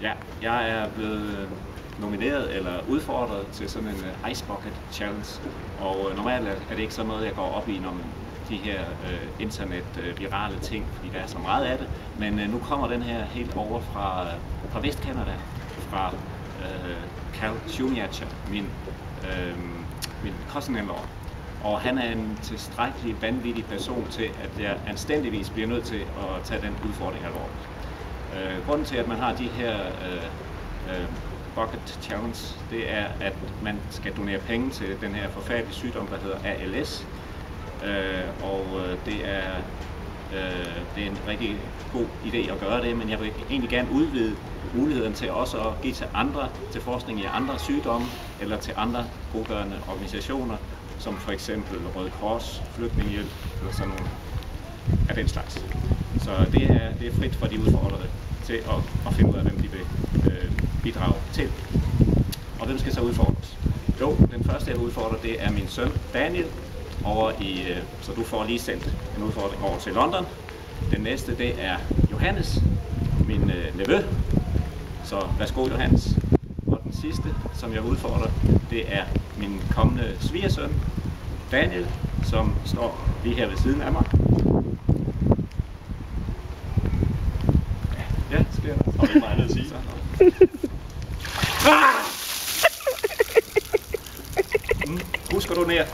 Ja, jeg er blevet nomineret eller udfordret til sådan en Ice Bucket Challenge, og normalt er det ikke sådan noget, jeg går op i, når de her internet-virale ting, fordi der er så meget af det, men nu kommer den her helt over fra Vestcanada, fra Cal Schumacher, min cousin-in-law. Og han er en tilstrækkelig vanvittig person til, at jeg anstændigvis bliver nødt til at tage den udfordring alvorligt. Grunden til, at man har de her Bucket Challenge, det er, at man skal donere penge til den her forfærdelige sygdom, der hedder ALS. Det er en rigtig god idé at gøre det, men jeg vil egentlig gerne udvide muligheden til også at give til andre, til forskning i andre sygdomme, eller til andre godgørende organisationer, som for eksempel Røde Kors, Flygtningehjælp, eller sådan nogle af den slags. Så det er frit for de udfordrede til at finde ud af, hvem de vil bidrage til. Og hvem skal så udfordres? Jo, den første jeg vil udfordre, det er min søn Daniel, så du får lige sendt en udfordring over til London. Den næste, det er Johannes, min nevø. Så værsgo Johannes. Og den sidste, som jeg udfordrer, det er min kommende svigersøn, Daniel, som står lige her ved siden af mig. Ja, sker der. Og det er meget at sige. Husk at donere.